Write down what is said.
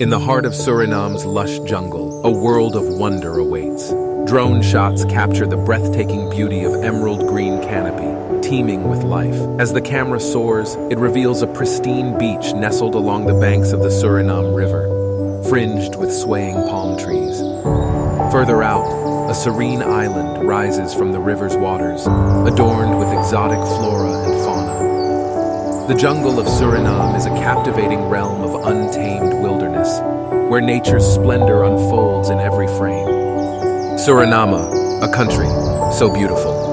In the heart of Suriname's lush jungle, a world of wonder awaits. Drone shots capture the breathtaking beauty of emerald green canopy, teeming with life. As the camera soars, it reveals a pristine beach nestled along the banks of the Suriname River, fringed with swaying palm trees. Further out, a serene island rises from the river's waters, adorned with exotic flora and fauna. The jungle of Suriname is a captivating realm of untamed wilderness, where nature's splendor unfolds in every frame. Suriname, a country so beautiful.